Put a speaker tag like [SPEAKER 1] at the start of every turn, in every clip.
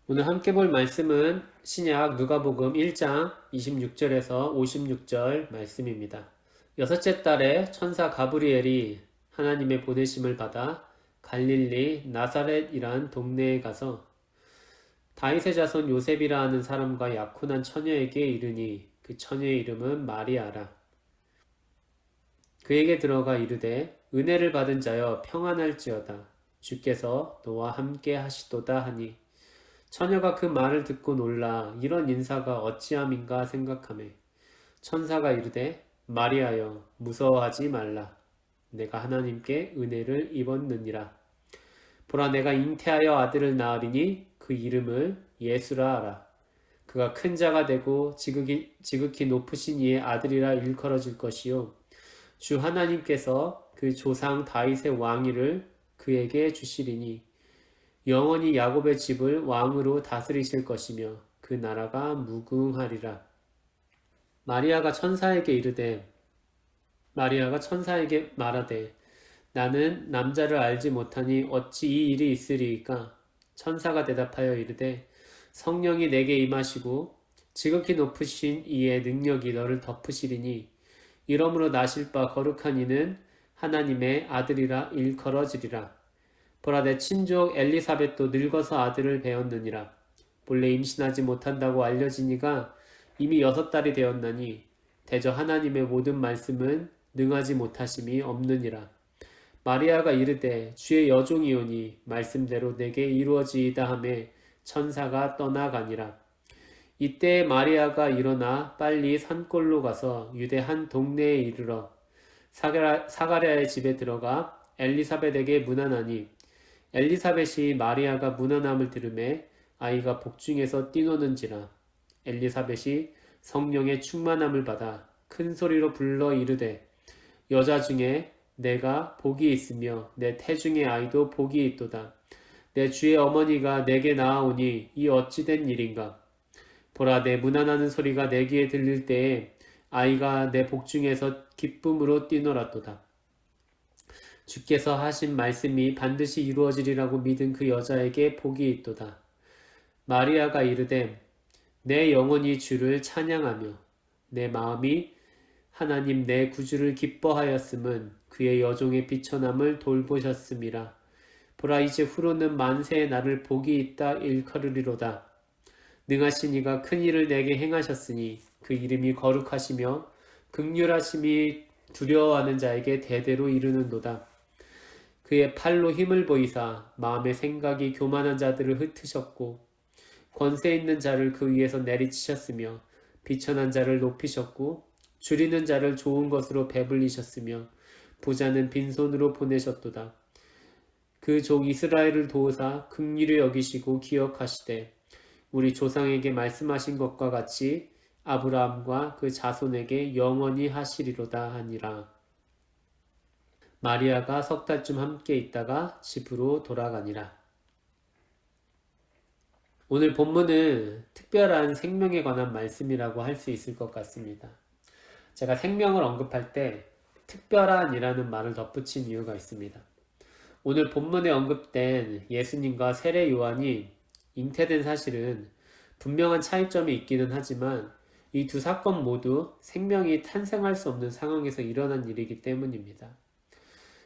[SPEAKER 1] 오늘 함께 볼 말씀은 신약 누가복음 1장 26절에서 56절 말씀입니다. 여섯째 달에 천사 가브리엘이 하나님의 보내심을 받아 갈릴리 나사렛이란 동네에 가서 다윗의 자손 요셉이라 하는 사람과 약혼한 처녀에게 이르니 그 처녀의 이름은 마리아라. 그에게 들어가 이르되 은혜를 받은 자여 평안할지어다. 주께서 너와 함께 하시도다 하니 처녀가 그 말을 듣고 놀라 이런 인사가 어찌함인가 생각하매 천사가 이르되 마리아여 무서워하지 말라. 내가 하나님께 은혜를 입었느니라. 보라 내가 잉태하여 아들을 낳으리니 그 이름을 예수라 하라. 그가 큰 자가 되고 지극히 높으신 이의 아들이라 일컬어질 것이요 주 하나님께서 그 조상 다윗의 왕위를 그에게 주시리니 영원히 야곱의 집을 왕으로 다스리실 것이며 그 나라가 무궁하리라. 마리아가 천사에게 말하되 나는 남자를 알지 못하니 어찌 이 일이 있으리이까? 천사가 대답하여 이르되 성령이 내게 임하시고 지극히 높으신 이의 능력이 너를 덮으시리니 이러므로 나실 바 거룩한 이는 하나님의 아들이라 일컬어지리라. 보라 내 친족 엘리사벳도 늙어서 아들을 배었느니라. 본래 임신하지 못한다고 알려지니가 이미 6달이 되었나니 대저 하나님의 모든 말씀은 능하지 못하심이 없느니라. 마리아가 이르되 주의 여종이오니 말씀대로 내게 이루어지이다 하매 천사가 떠나가니라. 이때 마리아가 일어나 빨리 산골로 가서 유대 한 동네에 이르러 사가랴의 집에 들어가 엘리사벳에게 문안하니 엘리사벳이 마리아가 문안함을 들으매 아이가 복중에서 뛰노는지라. 엘리사벳이 성령의 충만함을 받아 큰 소리로 불러 이르되 여자 중에 내가 복이 있으며 내 태중의 아이도 복이 있도다. 내 주의 어머니가 내게 나아오니 이 어찌된 일인가. 보라 내 문안하는 소리가 내 귀에 들릴 때에 아이가 내 복중에서 기쁨으로 뛰놀았도다. 주께서 하신 말씀이 반드시 이루어지리라고 믿은 그 여자에게 복이 있도다. 마리아가 이르되 내 영혼이 주를 찬양하며 내 마음이 하나님 내 구주를 기뻐하였음은 그의 여종의 비천함을 돌보셨음이라. 보라 이제 후로는 만세의 나를 복이 있다 일컬으리로다. 능하신 이가 큰 일을 내게 행하셨으니 그 이름이 거룩하시며 극률하심이 두려워하는 자에게 대대로 이르는도다. 그의 팔로 힘을 보이사 마음의 생각이 교만한 자들을 흩으셨고 권세 있는 자를 그 위에서 내리치셨으며 비천한 자를 높이셨고 줄이는 자를 좋은 것으로 배불리셨으며 부자는 빈손으로 보내셨도다. 그 종 이스라엘을 도우사 긍휼히 여기시고 기억하시되 우리 조상에게 말씀하신 것과 같이 아브라함과 그 자손에게 영원히 하시리로다 하니라. 마리아가 3달쯤 함께 있다가 집으로 돌아가니라. 오늘 본문은 특별한 생명에 관한 말씀이라고 할 수 있을 것 같습니다. 제가 생명을 언급할 때 특별한이라는 말을 덧붙인 이유가 있습니다. 오늘 본문에 언급된 예수님과 세례 요한이 잉태된 사실은 분명한 차이점이 있기는 하지만 이 두 사건 모두 생명이 탄생할 수 없는 상황에서 일어난 일이기 때문입니다.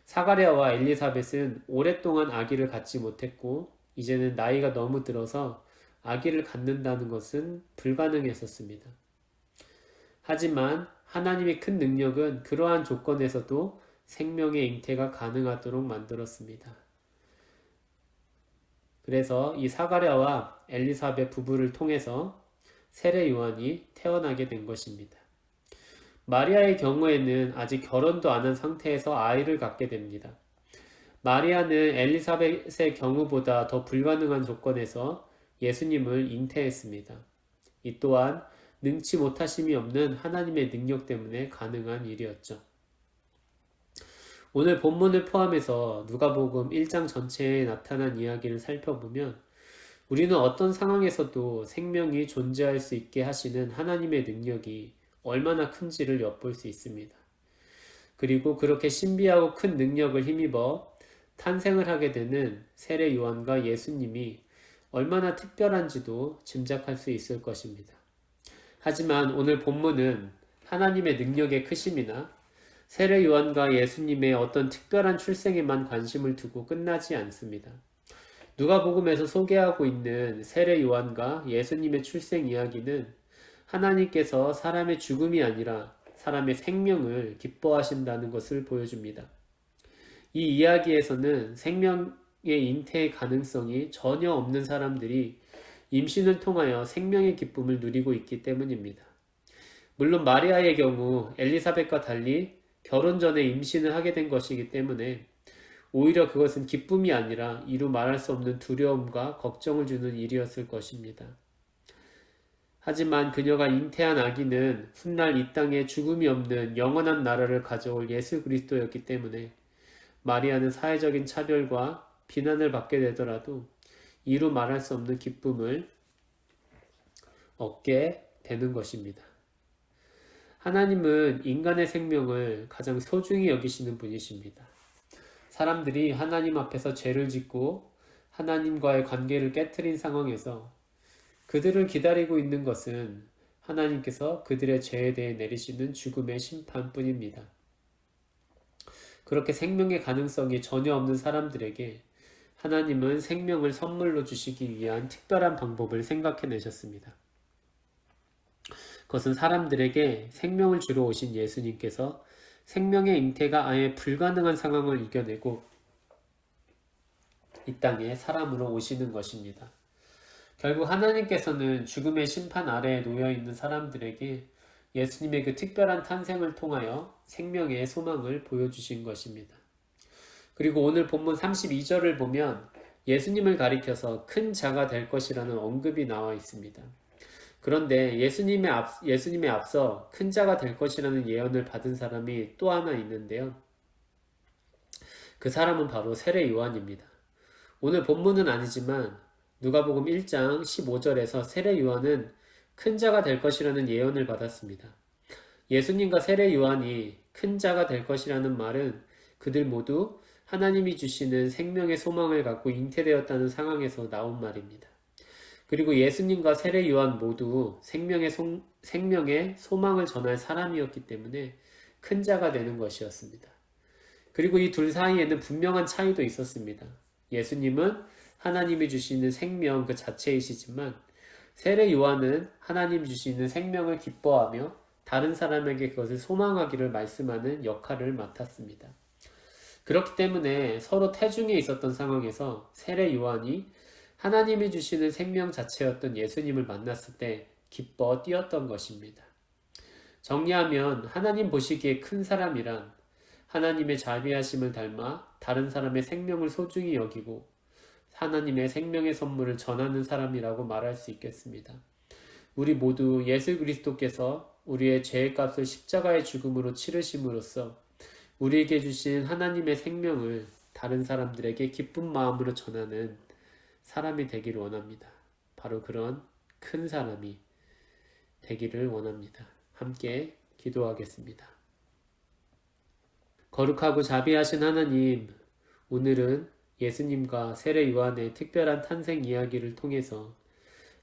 [SPEAKER 1] 사가랴와 엘리사벳은 오랫동안 아기를 갖지 못했고 이제는 나이가 너무 들어서 아기를 갖는다는 것은 불가능했었습니다. 하지만 하나님의 큰 능력은 그러한 조건에서도 생명의 잉태가 가능하도록 만들었습니다. 그래서 이 사가랴와 엘리사벳 부부를 통해서 세례 요한이 태어나게 된 것입니다. 마리아의 경우에는 아직 결혼도 안 한 상태에서 아이를 갖게 됩니다. 마리아는 엘리사벳의 경우보다 더 불가능한 조건에서 예수님을 잉태했습니다. 이 또한 능치 못하심이 없는 하나님의 능력 때문에 가능한 일이었죠. 오늘 본문을 포함해서 누가복음 1장 전체에 나타난 이야기를 살펴보면 우리는 어떤 상황에서도 생명이 존재할 수 있게 하시는 하나님의 능력이 얼마나 큰지를 엿볼 수 있습니다. 그리고 그렇게 신비하고 큰 능력을 힘입어 탄생을 하게 되는 세례 요한과 예수님이 얼마나 특별한지도 짐작할 수 있을 것입니다. 하지만 오늘 본문은 하나님의 능력의 크심이나 세례 요한과 예수님의 어떤 특별한 출생에만 관심을 두고 끝나지 않습니다. 누가복음에서 소개하고 있는 세례 요한과 예수님의 출생 이야기는 하나님께서 사람의 죽음이 아니라 사람의 생명을 기뻐하신다는 것을 보여줍니다. 이 이야기에서는 생명의 잉태의 가능성이 전혀 없는 사람들이 임신을 통하여 생명의 기쁨을 누리고 있기 때문입니다. 물론 마리아의 경우 엘리사벳과 달리 결혼 전에 임신을 하게 된 것이기 때문에 오히려 그것은 기쁨이 아니라 이루 말할 수 없는 두려움과 걱정을 주는 일이었을 것입니다. 하지만 그녀가 잉태한 아기는 훗날 이 땅에 죽음이 없는 영원한 나라를 가져올 예수 그리스도였기 때문에 마리아는 사회적인 차별과 비난을 받게 되더라도 이루 말할 수 없는 기쁨을 얻게 되는 것입니다. 하나님은 인간의 생명을 가장 소중히 여기시는 분이십니다. 사람들이 하나님 앞에서 죄를 짓고 하나님과의 관계를 깨트린 상황에서 그들을 기다리고 있는 것은 하나님께서 그들의 죄에 대해 내리시는 죽음의 심판뿐입니다. 그렇게 생명의 가능성이 전혀 없는 사람들에게 하나님은 생명을 선물로 주시기 위한 특별한 방법을 생각해내셨습니다. 그것은 사람들에게 생명을 주러 오신 예수님께서 생명의 잉태가 아예 불가능한 상황을 이겨내고 이 땅에 사람으로 오시는 것입니다. 결국 하나님께서는 죽음의 심판 아래에 놓여있는 사람들에게 예수님의 그 특별한 탄생을 통하여 생명의 소망을 보여주신 것입니다. 그리고 오늘 본문 32절을 보면 예수님을 가리켜서 큰 자가 될 것이라는 언급이 나와 있습니다. 그런데 예수님의 앞서 큰 자가 될 것이라는 예언을 받은 사람이 또 하나 있는데요. 그 사람은 바로 세례 요한입니다. 오늘 본문은 아니지만 누가복음 1장 15절에서 세례 요한은 큰 자가 될 것이라는 예언을 받았습니다. 예수님과 세례 요한이 큰 자가 될 것이라는 말은 그들 모두 하나님이 주시는 생명의 소망을 갖고 잉태되었다는 상황에서 나온 말입니다. 그리고 예수님과 세례 요한 모두 생명의 소망을 전할 사람이었기 때문에 큰 자가 되는 것이었습니다. 그리고 이 둘 사이에는 분명한 차이도 있었습니다. 예수님은 하나님이 주시는 생명 그 자체이시지만 세례 요한은 하나님이 주시는 생명을 기뻐하며 다른 사람에게 그것을 소망하기를 말씀하는 역할을 맡았습니다. 그렇기 때문에 서로 태중에 있었던 상황에서 세례 요한이 하나님이 주시는 생명 자체였던 예수님을 만났을 때 기뻐 뛰었던 것입니다. 정리하면 하나님 보시기에 큰 사람이란 하나님의 자비하심을 닮아 다른 사람의 생명을 소중히 여기고 하나님의 생명의 선물을 전하는 사람이라고 말할 수 있겠습니다. 우리 모두 예수 그리스도께서 우리의 죄의 값을 십자가의 죽음으로 치르심으로써 우리에게 주신 하나님의 생명을 다른 사람들에게 기쁜 마음으로 전하는 사람이 되기를 원합니다. 바로 그런 큰 사람이 되기를 원합니다. 함께 기도하겠습니다. 거룩하고 자비하신 하나님, 오늘은 예수님과 세례 요한의 특별한 탄생 이야기를 통해서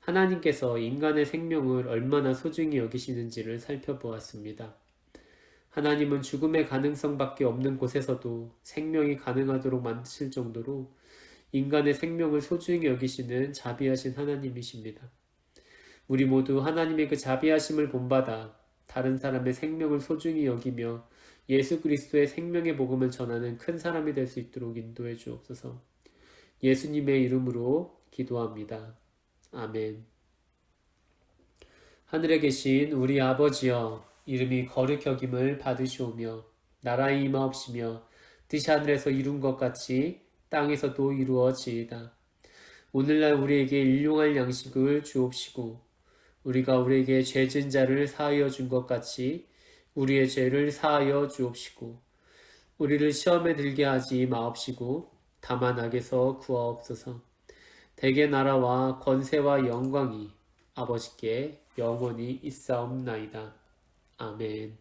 [SPEAKER 1] 하나님께서 인간의 생명을 얼마나 소중히 여기시는지를 살펴보았습니다. 하나님은 죽음의 가능성밖에 없는 곳에서도 생명이 가능하도록 만드실 정도로 인간의 생명을 소중히 여기시는 자비하신 하나님이십니다. 우리 모두 하나님의 그 자비하심을 본받아 다른 사람의 생명을 소중히 여기며 예수 그리스도의 생명의 복음을 전하는 큰 사람이 될 수 있도록 인도해 주옵소서. 예수님의 이름으로 기도합니다. 아멘. 하늘에 계신 우리 아버지여, 이름이 거룩 여김을 받으시오며 나라의 임하옵시며 뜻이 하늘에서 이룬 것 같이 땅에서도 이루어지이다. 오늘날 우리에게 일용할 양식을 주옵시고 우리가 우리에게 죄진 자를 사하여 준 것 같이 우리의 죄를 사하여 주옵시고 우리를 시험에 들게 하지 마옵시고 다만 악에서 구하옵소서. 대개 나라와 권세와 영광이 아버지께 영원히 있사옵나이다. 아멘.